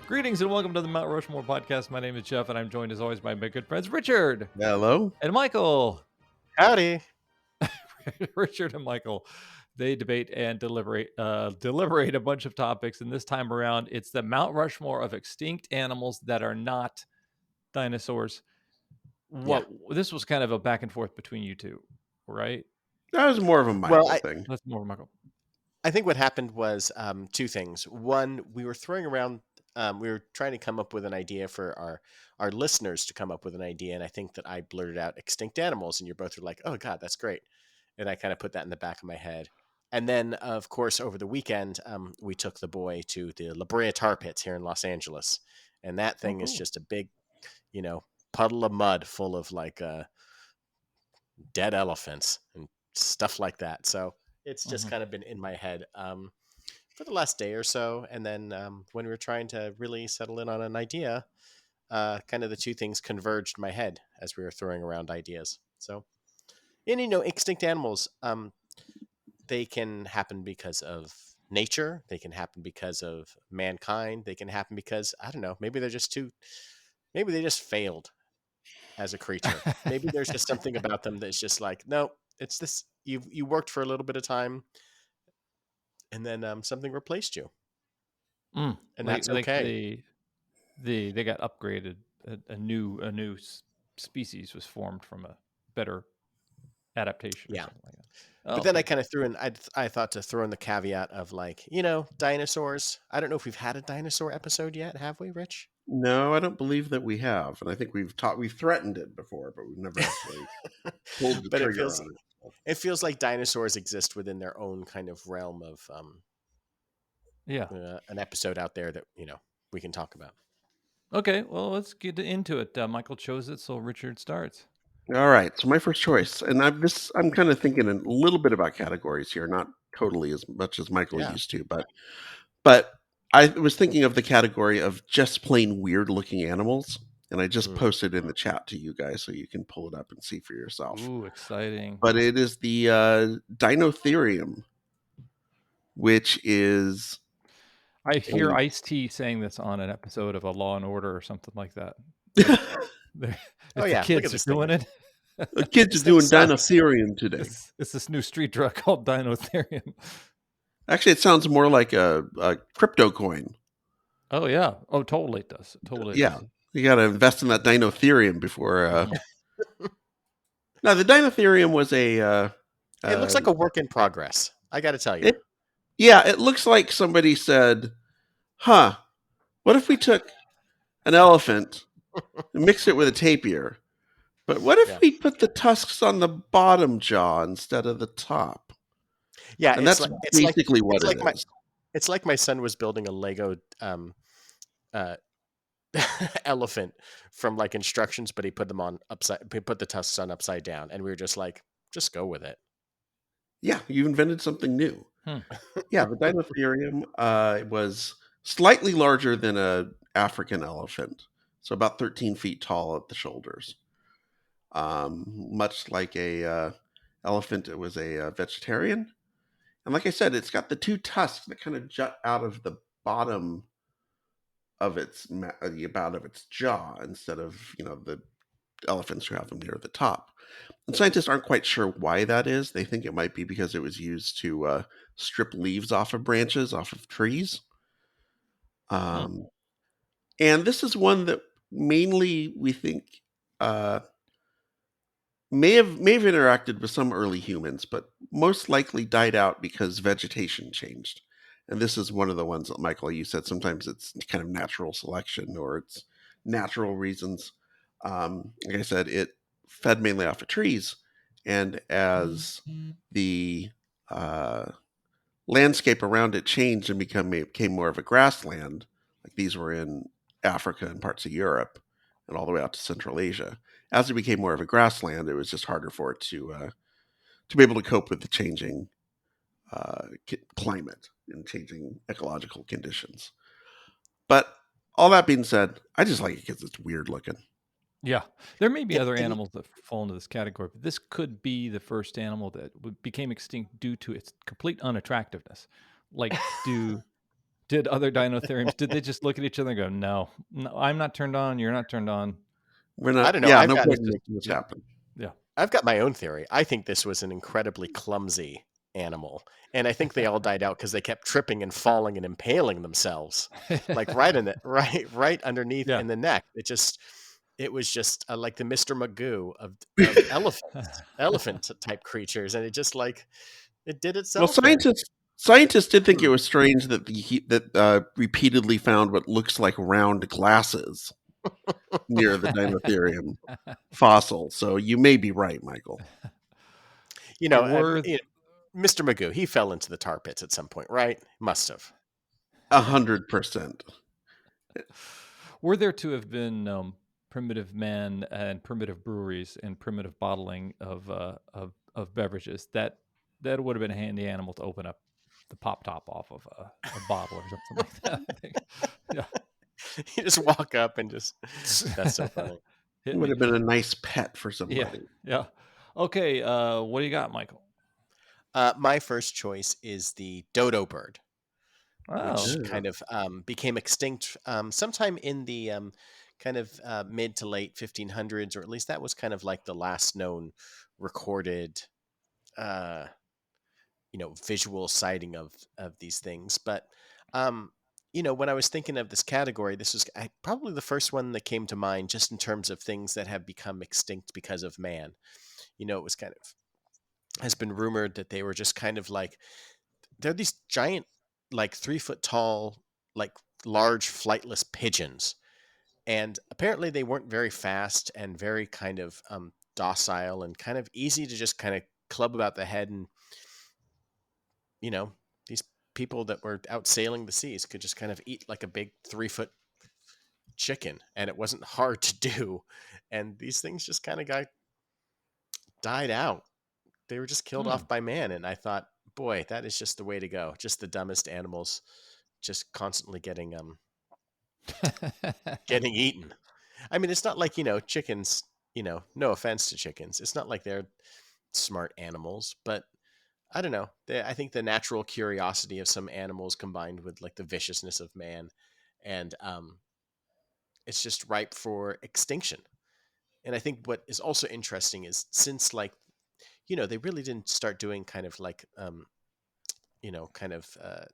Greetings and welcome to the Mount Rushmore podcast. My name is Jeff, and I'm joined as always by my good friends Richard Hello. and Michael. Howdy. Richard and Michael, they debate and deliberate a bunch of topics, and this time around, it's the Mount Rushmore of extinct animals that are not dinosaurs. This was kind of a back and forth between you two, right? That was more of a Michael thing. That's more of Michael. I think what happened was two things. One, we were throwing around, we were trying to come up with an idea for our listeners to come up with an idea, and I think that I blurted out extinct animals, and you both were like, "Oh God, that's great," and I kind of put that in the back of my head. And then, of course, over the weekend, we took the boy to the La Brea Tar Pits here in Los Angeles, and that thing is just a big, puddle of mud full of like dead elephants and stuff like that. So it's just kind of been in my head for the last day or so. And then when we were trying to really settle in on an idea, kind of the two things converged in my head as we were throwing around ideas. So, and extinct animals, they can happen because of nature. They can happen because of mankind. They can happen because, I don't know, maybe they just failed as a creature. Maybe there's just something about them that's just like, no, it's this. You worked for a little bit of time, and then something replaced you, and that's okay. They got upgraded. A new species was formed from a better adaptation. Yeah. Or something like that. But then I kind of threw in. I thought to throw in the caveat of like, dinosaurs. I don't know if we've had a dinosaur episode yet, have we, Rich? No, I don't believe that we have, and I think we've threatened it before, but we've never actually pulled the trigger on it. It feels like dinosaurs exist within their own kind of realm of an episode out there that we can talk about. Okay, well, let's get into it. Michael chose it, so Richard starts. All right, so my first choice, and I'm kind of thinking a little bit about categories here, not totally as much as Michael used to, but I was thinking of the category of just plain weird looking animals, and I just posted in the chat to you guys so you can pull it up and see for yourself. Ooh, exciting. But it is the Dinotherium, which is... I hear Ice-T saying this on an episode of a Law and Order or something like that. The kids doing it. The kids are doing Dinotherium today. It's this new street drug called Dinotherium. Actually, it sounds more like a crypto coin. Oh, yeah. Oh, totally it does. Totally. Yeah. You got to invest in that Dinotherium before... Now, the Dinotherium was a... it looks like a work in progress. I got to tell you. It looks like somebody said, what if we took an elephant and mixed it with a tapir? But what if we put the tusks on the bottom jaw instead of the top? Yeah, and that's basically what it is. It's like my son was building a Lego elephant from like instructions, but he put the tusks on upside down, and we were just like, just go with it. Yeah, you invented something new. Yeah, the Dinotherium was slightly larger than an African elephant, so about 13 feet tall at the shoulders. Much like a elephant, it was a vegetarian. And like I said, it's got the two tusks that kind of jut out of the bottom of its jaw instead of, the elephants who have them near the top. And scientists aren't quite sure why that is. They think it might be because it was used to strip leaves off of branches, off of trees. And this is one that mainly we think may have interacted with some early humans, but most likely died out because vegetation changed. And this is one of the ones that, Michael, you said sometimes it's kind of natural selection or it's natural reasons. Like I said, it fed mainly off of trees. And as the landscape around it changed and became more of a grassland, like these were in Africa and parts of Europe and all the way out to Central Asia. As it became more of a grassland, it was just harder for it to be able to cope with the changing climate and changing ecological conditions. But all that being said, I just like it because it's weird looking. Yeah, there may be other animals that fall into this category, but this could be the first animal that became extinct due to its complete unattractiveness. Like, do Did other dinotheriums, did they just look at each other and go, no, I'm not turned on, you're not turned on? We're I not. don't know. Yeah, I've no got point in making this happen. Yeah. I've got my own theory. I think this was an incredibly clumsy animal, and I think they all died out because they kept tripping and falling and impaling themselves, like right in the right underneath Yeah. in the neck. It was just like the Mr. Magoo of elephant type creatures, and it just like it did Well, itself there. scientists did think it was strange that repeatedly found what looks like round glasses near the Dinotherium fossil. So you may be right, Michael. You know, Were Mr. Magoo, he fell into the tar pits at some point, right? Must have. 100%. were there to have been primitive man and primitive breweries and primitive bottling of beverages, that would have been a handy animal to open up the pop top off of a bottle or something like that. I think. Yeah. You just walk up and just that's so funny. It Hit would me. have been a nice pet for Yeah. somebody. Yeah. Okay. What do you got, Michael? My first choice is the dodo bird, Oh. which Yeah. kind of became extinct sometime in the kind of mid to late 1500s, or at least that was kind of like the last known recorded, uh, visual sighting of these things. But when I was thinking of this category, this was probably the first one that came to mind, just in terms of things that have become extinct because of man. It was kind of has been rumored that they were just kind of like they're these giant, like 3 foot tall, like large flightless pigeons. And apparently they weren't very fast and very kind of docile and kind of easy to just kind of club about the head. And, these people that were out sailing the seas could just kind of eat like a big 3 foot chicken. And it wasn't hard to do. And these things just kind of died out. They were just killed Hmm. off by man. And I thought, boy, that is just the way to go. Just the dumbest animals just constantly getting eaten. I mean, it's not like, chickens, no offense to chickens. It's not like they're smart animals, but I don't know. I think the natural curiosity of some animals combined with like the viciousness of man, and it's just ripe for extinction. And I think what is also interesting is, since like, they really didn't start doing kind of like,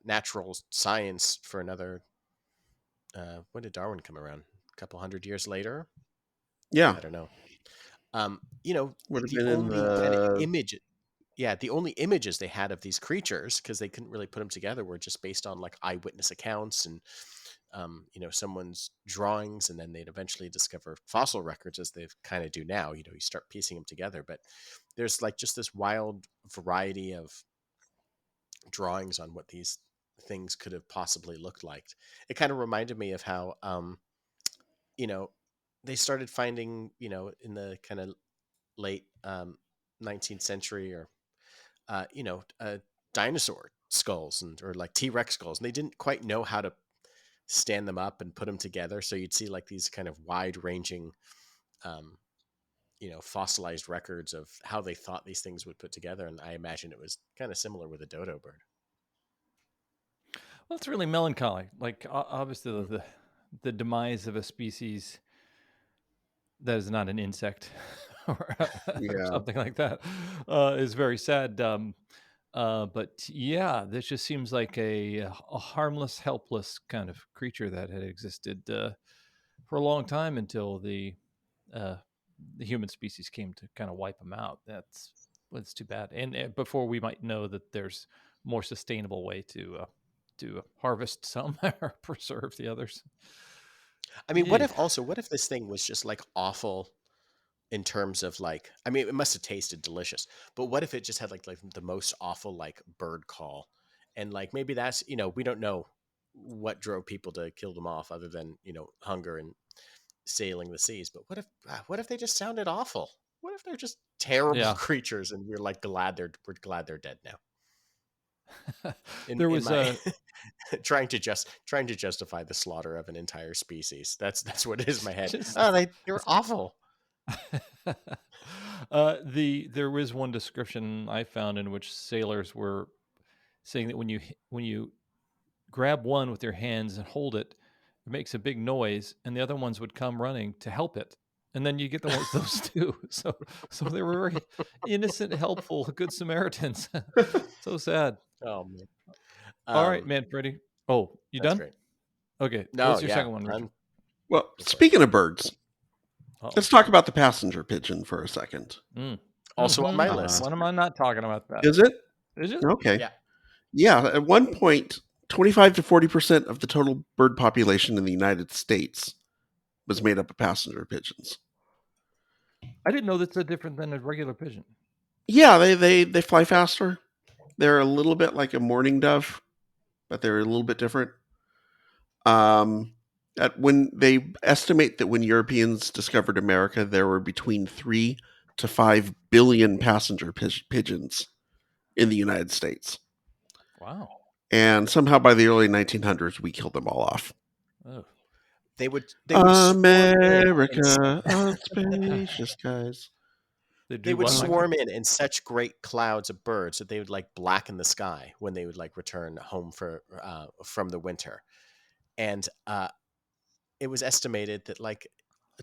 natural science for another, when did Darwin come around? A couple hundred years later? Yeah. I don't know. Would have The been in only kind of the. image, yeah, the only images they had of these creatures, because they couldn't really put them together, were just based on like eyewitness accounts and, someone's drawings, and then they'd eventually discover fossil records, as they kind of do now. You start piecing them together, but there's like just this wild variety of drawings on what these things could have possibly looked like. It kind of reminded me of how, you know, they started finding, in the kind of late 19th century, or dinosaur skulls, or like T-Rex skulls, and they didn't quite know how to stand them up and put them together. So you'd see like these kind of wide-ranging, um, fossilized records of how they thought these things would put together. And I imagine it was kind of similar with a dodo bird. Well, it's really melancholy. Like obviously the demise of a species that is not an insect or, or Yeah. something like that is very sad. But yeah, this just seems like a harmless, helpless kind of creature that had existed for a long time until uh, the human species came to kind of wipe them out. That's too bad. And before we might know that there's more sustainable way to harvest some or preserve the others. I mean, Yeah. what if this thing was just like awful in terms of like, I mean, it must have tasted delicious, but what if it just had like the most awful like bird call, and like maybe that's, we don't know what drove people to kill them off, other than hunger and sailing the seas. But what if they just sounded awful? What if they're just terrible Yeah. creatures, and we're glad they're dead now? There In was my a trying to justify the slaughter of an entire species. That's what it is in my head. just Oh, they were awful. there was one description I found in which sailors were saying that when you grab one with your hands and hold it. It makes a big noise, and the other ones would come running to help it. And then you get those two. So they were very innocent, helpful, good Samaritans. So sad. Oh man. All right, man, Freddy. Oh, you That's done? great. Okay. No, What's your yeah. second one, Richard? Well, Go for it. speaking of birds, Uh-oh. let's talk about the passenger pigeon for a second. Also on my Mhm. list. When am I not talking about that? Is it? Is it? Okay. Yeah. Yeah, at one point, 25 to 40% of the total bird population in the United States was made up of passenger pigeons. I didn't know that's different than a regular pigeon. Yeah, they fly faster. They're a little bit like a mourning dove, but they're a little bit different. When they estimate that when Europeans discovered America, there were between 3 to 5 billion passenger pigeons in the United States. Wow. And somehow by the early 1900s, we killed them all off. Oh. They would swarm in America of spacious skies. They would what, Michael? swarm in such great clouds of birds that they would like blacken the sky when they would like return home from the winter. And it was estimated that like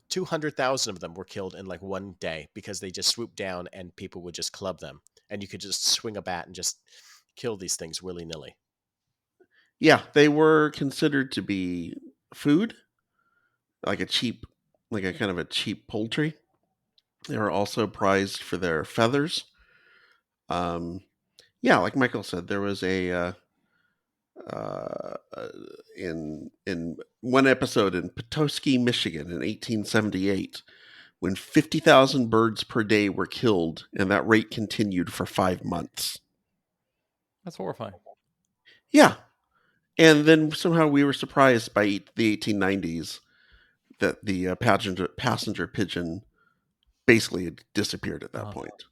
200,000 of them were killed in like one day because they just swooped down and people would just club them. And you could just swing a bat and just kill these things willy-nilly. Yeah, they were considered to be food, like a kind of a cheap poultry. They were also prized for their feathers. Yeah, like Michael said, there was in one episode in Petoskey, Michigan, in 1878, when 50,000 birds per day were killed, and that rate continued for 5 months. That's horrifying. Yeah, and then somehow we were surprised by the 1890s that the passenger pigeon basically had disappeared at that point.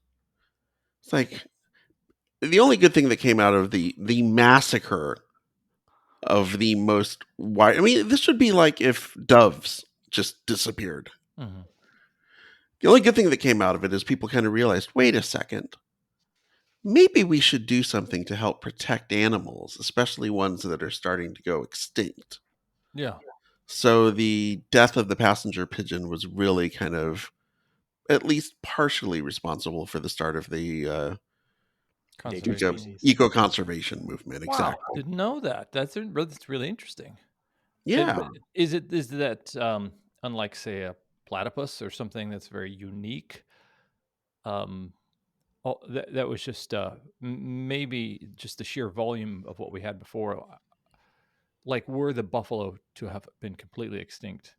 It's like the only good thing that came out of the massacre of the most wide. I mean, this would be like if doves just disappeared. Mm-hmm. The only good thing that came out of it is people kind of realized, wait a second, maybe we should do something to help protect animals, especially ones that are starting to go extinct. Yeah. So the death of the passenger pigeon was really kind of at least partially responsible for the start of the eco-conservation movement. Wow, exactly. Didn't know that. That's really interesting. Yeah. Is that unlike, say, a platypus or something that's very unique? That was just maybe just the sheer volume of what we had before. Like, were the buffalo to have been completely extinct,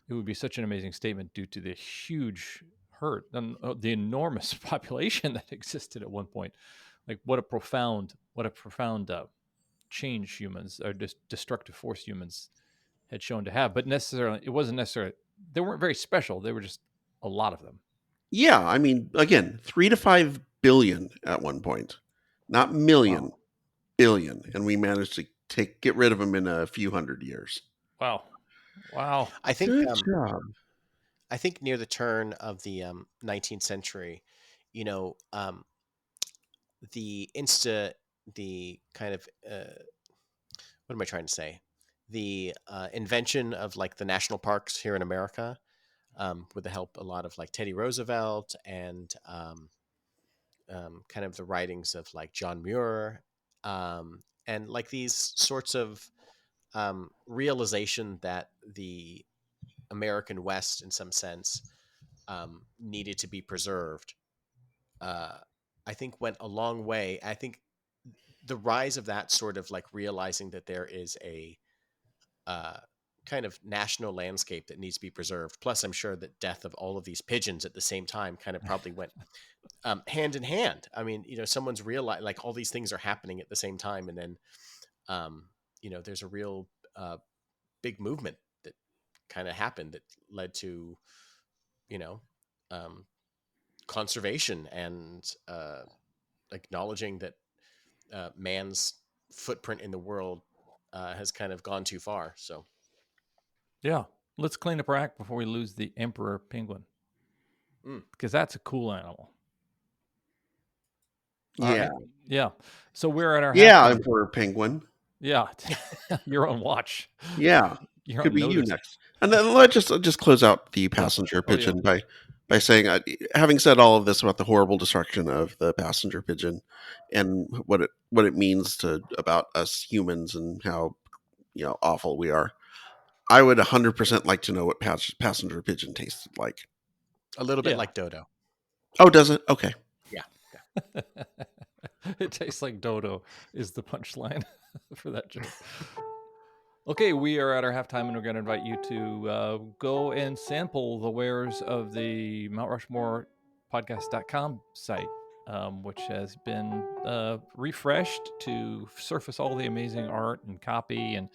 it would be such an amazing statement due to the huge hurt and the enormous population that existed at one point. Like, what a profound change humans or destructive force humans had shown to have. But it wasn't necessarily, they weren't very special. They were just a lot of them. Yeah, I mean, again, 3 to 5 billion at one point, not million, billion, and we managed to get rid of them in a few hundred years. Wow. I think Good job. I think near the turn of the 19th century, the kind of what am I trying to say? The invention of like the national parks here in America, with the help a lot of like Teddy Roosevelt and kind of the writings of like John Muir, and like these sorts of realization that the American West, in some sense, needed to be preserved, I think went a long way. I think the rise of that sort of like realizing that there is a kind of national landscape that needs to be preserved. Plus, I'm sure that death of all of these pigeons at the same time kind of probably went hand in hand. I mean, someone's realized like all these things are happening at the same time, and then there's a real big movement that kind of happened that led to conservation and acknowledging that man's footprint in the world has kind of gone too far. So yeah, let's clean up our act before we lose the emperor penguin, because that's a cool animal. Yeah. Yeah. So we're at our emperor penguin. Yeah, you're on watch. Yeah, You're could on be you notice. next. And then let's just close out the Yeah. passenger Oh yeah. pigeon by saying, having said all of this about the horrible destruction of the passenger pigeon and what it means to about us humans and how awful we are. I would 100% like to know what passenger pigeon tasted like. A little bit Yeah. like dodo. Oh, does it? Okay. Yeah. It tastes like dodo is the punchline for that joke. Okay, we are at our halftime, and we're going to invite you to go and sample the wares of the Mount Rushmore podcast.com site, which has been refreshed to surface all the amazing art and copy and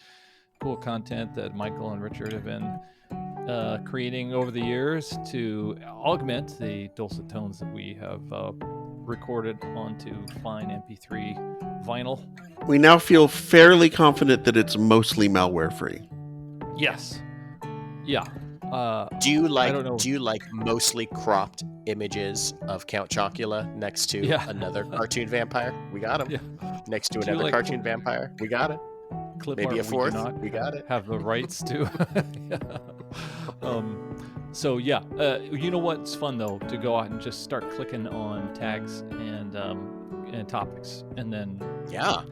cool content that Michael and Richard have been creating over the years to augment the dulcet tones that we have recorded onto fine MP3 vinyl. We now feel fairly confident that it's mostly malware free. Yes. Yeah. Do you I don't know. like mostly cropped images of Count Chocula next to another cartoon vampire? We got him. Yeah. Next to another cartoon vampire? We got it. Clip Maybe art a fourth. We got it. Have the rights to. So yeah, you know what's fun though, to go out and just start clicking on tags and topics, and then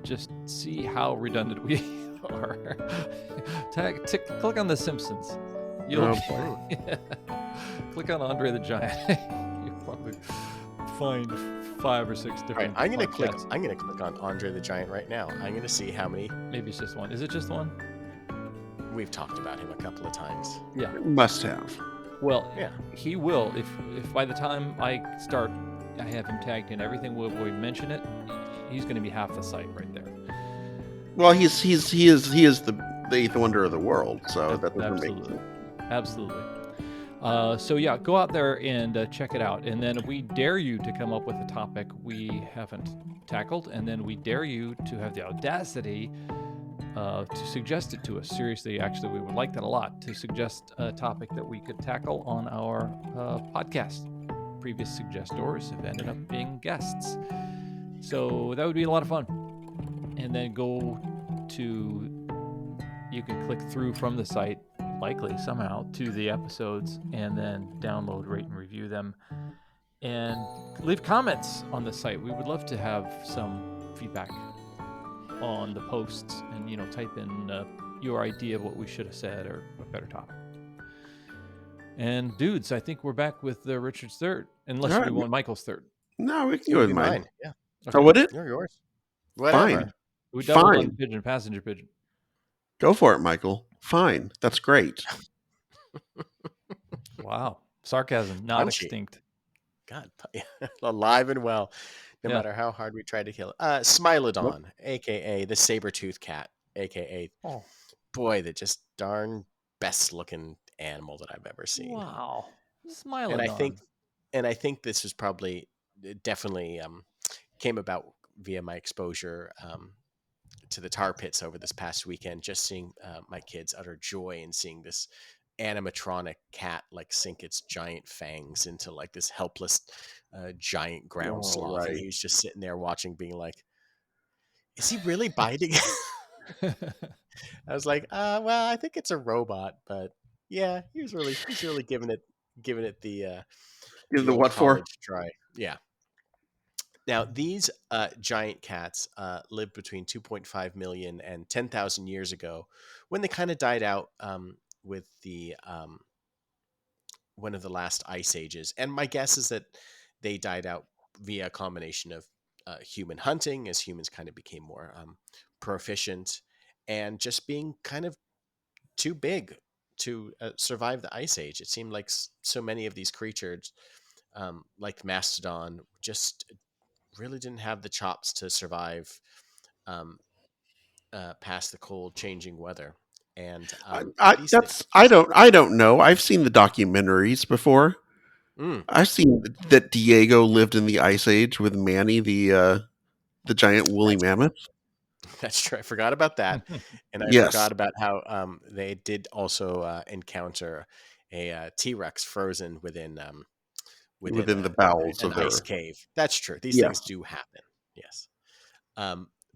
just see how redundant we are. Click on The Simpsons. You'll click on Andre the Giant. You'll probably find 5 or 6 different. Right, I'm gonna click on Andre the Giant right now. I'm gonna see how many. Maybe it's just one. Is it just one? We've talked about him a couple of times. Yeah, must have. Well, yeah, he will. If by the time I have him tagged in everything. We mention it. He's going to be half the site right there. Well, he is the eighth wonder of the world. So that doesn't make sense. Absolutely. So yeah, go out there and check it out, and then we dare you to come up with a topic we haven't tackled, and then we dare you to have the audacity to suggest it to us. Seriously, actually, we would like that a lot, to suggest a topic that we could tackle on our podcast. Previous suggestors have ended up being guests, so that would be a lot of fun. And then you can click through from the site, likely somehow, to the episodes, and then download, rate, and review them, and leave comments on the site. We would love to have some feedback on the posts, and type in your idea of what we should have said or a better topic. And dudes, I think we're back with Richard's third, unless we want Michael's third. No, we can go with mine. Yeah. Okay. Oh, what it? You're yours. Whatever. Fine. We doubled on pigeon, passenger pigeon. Go for it, Michael. Fine. That's great. Wow. Sarcasm, not Punchy. Extinct. God, alive and well, no matter how hard we try to kill it. Smilodon, a.k.a. the Sabertooth Cat, a.k.a. Boy, the just darn best looking animal that I've ever seen. Wow. Smilodon. And I think this was definitely came about via my exposure to the tar pits over this past weekend, just seeing my kids' utter joy in seeing this animatronic cat sink its giant fangs into this helpless giant ground sloth. Right. And he was just sitting there watching, being like, is he really biting? I was like, well, I think it's a robot, but yeah, he's really giving it the what for? Try. Yeah. Now, these giant cats lived between 2.5 million and 10,000 years ago, when they kind of died out with the one of the last ice ages. And my guess is that they died out via a combination of human hunting, as humans kind of became more proficient, and just being kind of too big to survive the ice age. It seemed like so many of these creatures, like Mastodon, just really didn't have the chops to survive past the cold, changing weather. And I don't know. I've seen the documentaries before. I've seen that Diego lived in the Ice Age with Manny, the giant woolly mammoth. That's true. I forgot about that, and I forgot about how they did also encounter a T-Rex frozen within the bowels of an ice cave. That's true. These things do happen. Yes.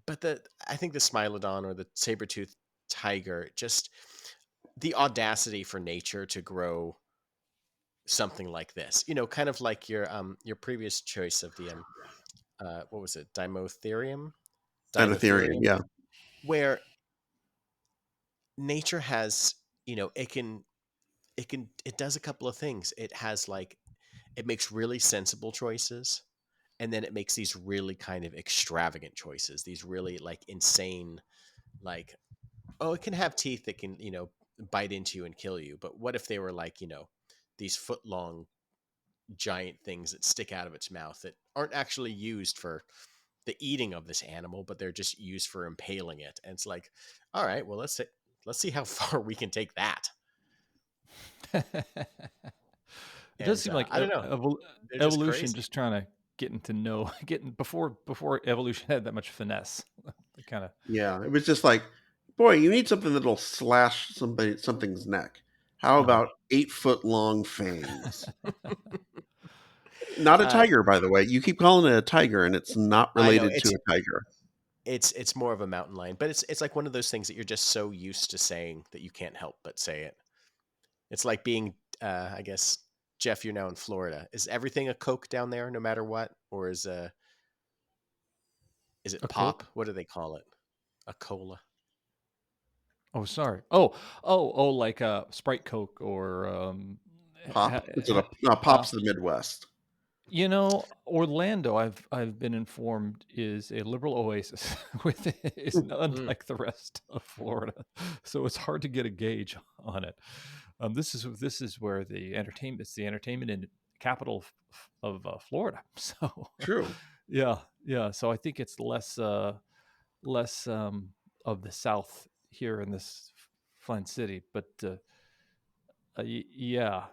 I think the Smilodon or the Sabertooth Tiger, just the audacity for nature to grow something like this, kind of like your previous choice of the what was it, Dinotherium, Dinotherium, yeah. where nature has, it does a couple of things. It has like, it makes really sensible choices, and then it makes these really kind of extravagant choices, these really like insane, like, oh, it can have teeth that can, bite into you and kill you, but what if they were like, these foot long giant things that stick out of its mouth that aren't actually used for the eating of this animal, but they're just used for impaling it. And it's like, all right, well, let's see how far we can take that. It does And seem like I don't know, they're just evolution crazy. just trying to getting before evolution had that much finesse. Kind of. Yeah, it was just like, boy, you need something that'll slash something's neck. How about 8 foot long fangs? Not a Uh, tiger, by the way. You keep calling it a tiger, and it's not I know related to a tiger. it's more of a mountain lion, but it's like one of those things that you're just so used to saying that you can't help but say it. It's like being, I guess, Jeff, you're now in Florida. Is everything a Coke down there, no matter what, or is it A pop? Coke? What do they call it? A cola? Oh, sorry. Oh, like Sprite Coke or Pop? It's a no, uh, pop's the Midwest. Orlando. I've been informed is a liberal oasis with is Mm. unlike the rest of Florida, so it's hard to get a gauge on it. This is where it's the entertainment and capital of Florida. So True. yeah. So I think it's less of the South here in this fun city, but yeah,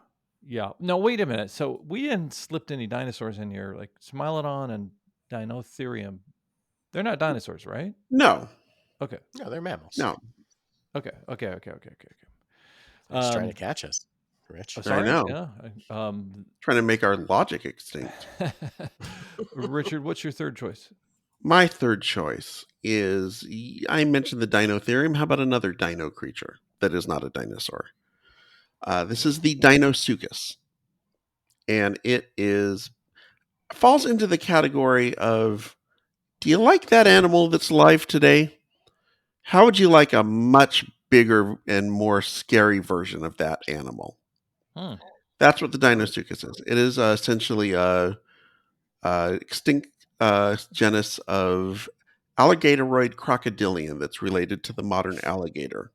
yeah. No, wait a minute. So we hadn't slipped any dinosaurs in here, like Smilodon and Dinotherium. They're not dinosaurs, right? No, Okay, No, they're mammals. no, okay. They're just trying to Um, catch us, Rich. I sorry. know. Yeah. Trying to make our logic extinct. Richard, what's your third choice? My third choice is I mentioned the Dinotherium. How about another dino creature that is not a dinosaur? This is the Dinosuchus, and it is falls into the category of, do you like that animal that's alive today? How would you like a much bigger and more scary version of that animal? Hmm. That's what the Dinosuchus is. It is essentially a extinct genus of alligatoroid crocodilian that's related to the modern alligator.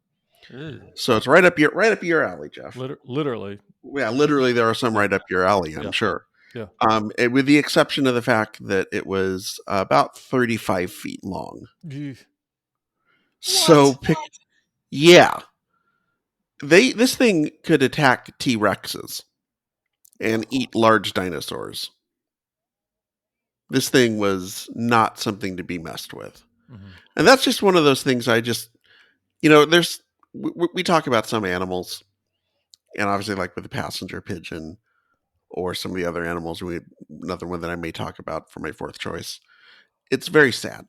Ew. So it's right up your alley, Jeff. Literally. Yeah, literally, there are some Yeah. right up your alley, I'm Yeah. sure. Yeah. With the exception of the fact that it was about 35 feet long. Ew. So, yeah, this thing could attack T Rexes and eat large dinosaurs. This thing was not something to be messed with. Mhm. And that's just one of those things there's, we talk about some animals, and obviously, like with the passenger pigeon or some of the other animals, another one that I may talk about for my fourth choice. It's very sad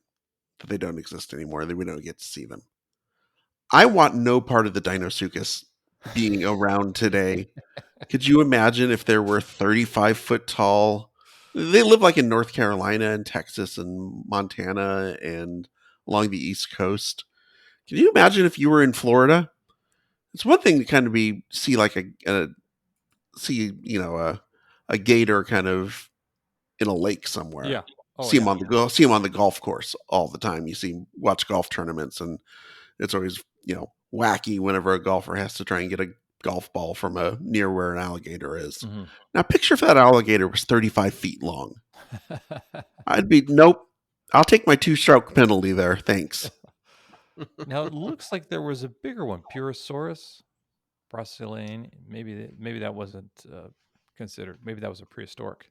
that they don't exist anymore, that we don't get to see them. I want no part of the Dinosuchus being around today. Could you imagine if there were 35-foot tall? They live like in North Carolina and Texas and Montana and along the East Coast. Can you imagine if you were in Florida? It's one thing to kind of see like a gator kind of in a lake somewhere. Yeah. Oh, See yeah. him see him on the golf course all the time. Watch golf tournaments, and it's always wacky whenever a golfer has to try and get a golf ball from near where an alligator is. Mhm. Now, picture if that alligator was 35 feet long. I'd be nope. I'll take my 2-stroke penalty there. Thanks. Now it looks like there was a bigger one, Purosaurus brasiliensis. Maybe that wasn't considered. Maybe that was a prehistoric.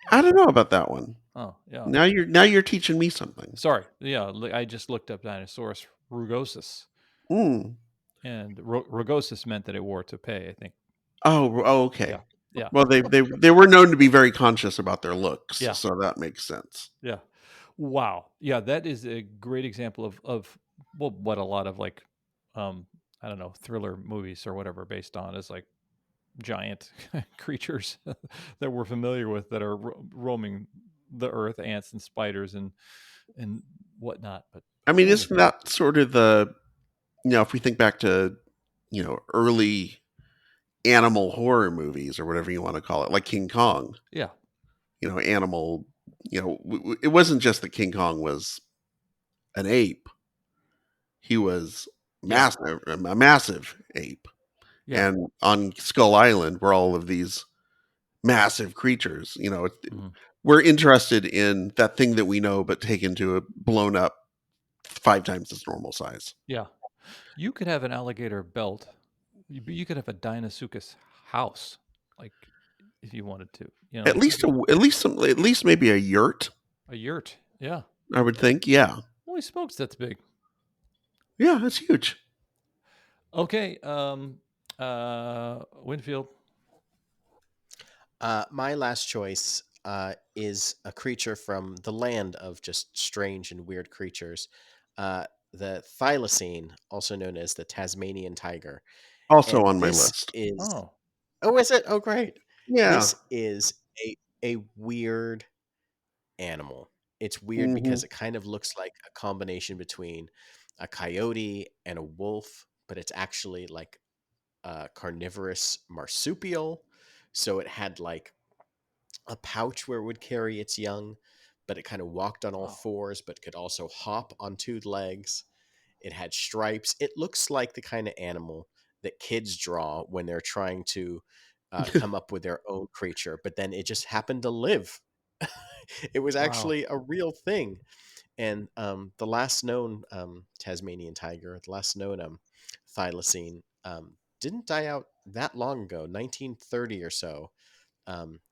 I don't know about that one. Oh, yeah. Now you're teaching me something. Sorry. Yeah, I just looked up Dinosaurus rugosus, Mm. and rugosus meant that it wore to pay, I think. Oh, okay. Yeah. Well, they were known to be very conscious about their looks, Yeah. so that makes sense. Yeah. Wow. Yeah, that is a great example of well, what a lot of like, I don't know, thriller movies or whatever are based on is like giant creatures that we're familiar with that are roaming the earth, ants and spiders and whatnot. But I mean, holy, isn't that sort of the, if we think back to, early animal horror movies or whatever you want to call it, like King Kong, yeah, animal, it wasn't just that King Kong was an ape. He was yeah, massive, a massive ape. yeah. And on Skull Island were all of these massive creatures. Mhm. We're interested in that thing that we know, but taken to a blown up 5 times its normal size. Yeah. You could have an alligator belt. You could have a Dinosuchus house, like if you wanted to. You know, At least, at least maybe a yurt. a yurt. Yeah. I would think. Yeah, Holy smokes, that's big. yeah, that's huge. Okay. Winfield. My last choice is a creature from the land of just strange and weird creatures. The thylacine, also known as the Tasmanian tiger. Also And on my this list. is, Oh, oh, is it? Oh, great. Yeah. This is a weird animal. It's weird Hmm. because it kind of looks like a combination between a coyote and a wolf, but it's actually like a carnivorous marsupial. So it had like a pouch where it would carry its young, but it kind of walked on all wow. fours, but could also hop on two legs. It had stripes. It looks like the kind of animal that kids draw when they're trying to come up with their own creature, but then it just happened to live. It was Wow. actually a real thing. And the last known Tasmanian tiger, the last known thylacine, didn't die out that long ago, 1930 or so,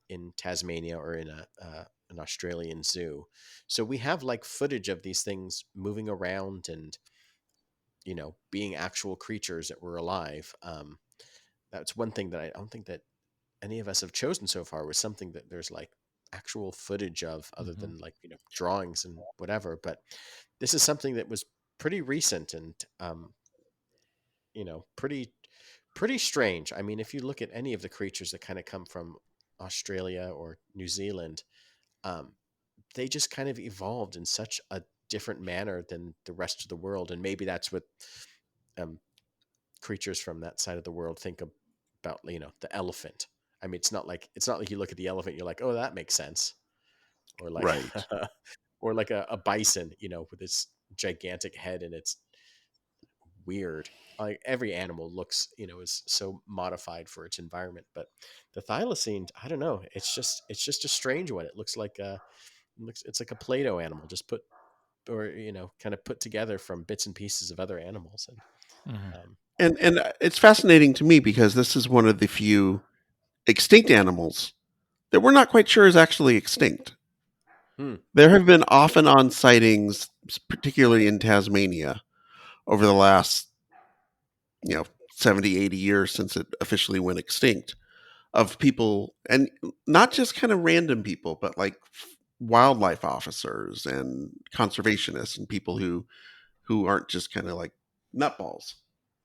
in Tasmania or in an Australian zoo. So we have like footage of these things moving around and being actual creatures that were alive. That's one thing that I don't think that any of us have chosen so far was something that there's like actual footage of other Hmm. than like drawings and whatever. But this is something that was pretty recent and pretty strange. I mean, if you look at any of the creatures that kind of come from Australia or New Zealand, um, they just kind of evolved in such a different manner than the rest of the world, and maybe that's what um, creatures from that side of the world think about. The elephant. I mean, it's not like you look at the elephant, you're like, oh, that makes sense, or like, Right. or like a bison, with its gigantic head and its weird. Like every animal looks, is so modified for its environment. But the thylacine, I don't know. It's just a strange one. It looks like it's like a Play-Doh animal, just put or kind of put together from bits and pieces of other animals. And Hmm. And it's fascinating to me because this is one of the few extinct animals that we're not quite sure is actually extinct. hmm. There have been off and on sightings, particularly in Tasmania, over the last, 70, 80 years since it officially went extinct, of people, and not just kind of random people, but like wildlife officers and conservationists and people who aren't just kind of like nutballs,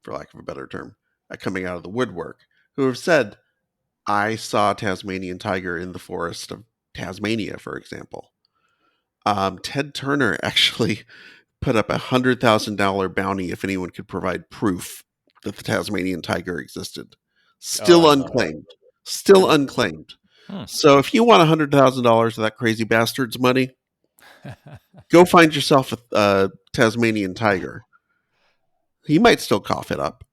for lack of a better term, coming out of the woodwork, who have said, I saw a Tasmanian tiger in the forest of Tasmania, for example. Ted Turner actually put up $100,000 bounty if anyone could provide proof that the Tasmanian tiger existed. Oh, Still I love it. unclaimed. Still Hmm. unclaimed. Hmm. So if you want $100,000 of that crazy bastard's money, go find yourself a Tasmanian tiger. He might still cough it up.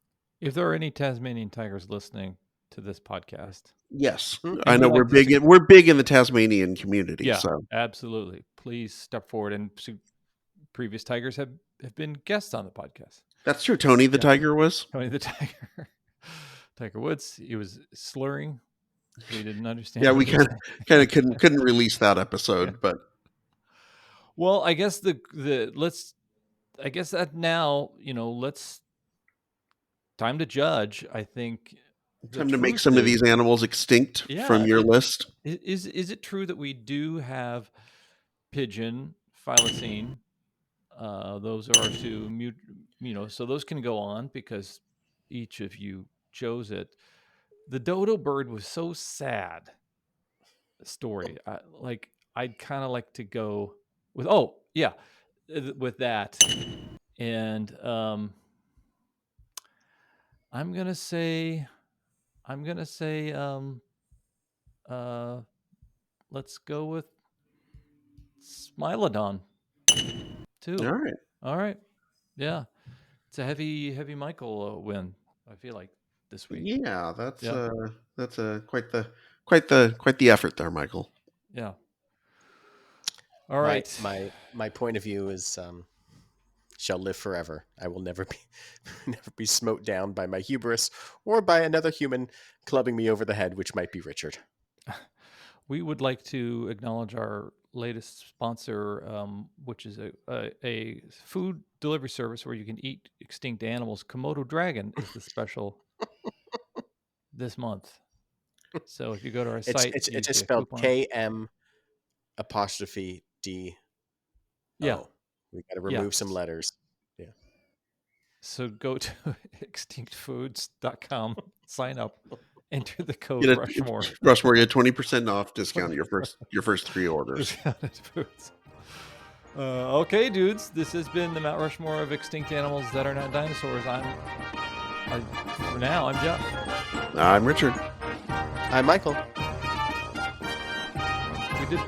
If there are any Tasmanian tigers listening to this podcast, Yes, Hmm. I and know you'd we're like to big. see, We're big in the Tasmanian community. yeah, So absolutely. Please step forward. And previous tigers have been guests on the podcast. that's true. Tony the Yeah, tiger was. Tony the Tiger, Tiger Woods. He was slurring. We didn't understand Yeah, what we he was kind saying. of couldn't release that Yeah. episode, but Well, I guess the let's. I guess that now let's time to judge. I think the time to make truth some of is, these animals extinct from yeah, your list. is it true that we do have Pigeon, thylacine. Those are our two, so those can go on because each of you chose it. The dodo bird was so sad. Story. I'd kind of like to go with with that, and I'm gonna say let's go with Smilodon too. All right. All right. Yeah. It's a heavy Michael win, I feel like, this week. Yeah, that's quite the effort there, Michael. Yeah. All right. My point of view is shall live forever. I will never be smote down by my hubris or by another human clubbing me over the head, which might be Richard. We would like to acknowledge our latest sponsor, which is a food delivery service where you can eat extinct animals. Komodo Dragon is the special this month. So if you go to our site, it's use just the spelled coupon. KM''D. Yeah. We got to remove some letters. Yeah. So go to extinctfoods.com, sign up, enter the code Get Rushmore. Rushmore, you get 20% off discount your first 3 orders. Discounted foods. Okay, dudes, this has been the Mount Rushmore of extinct animals that are not dinosaurs. For now, I'm Jeff. I'm Richard. I'm Michael. We did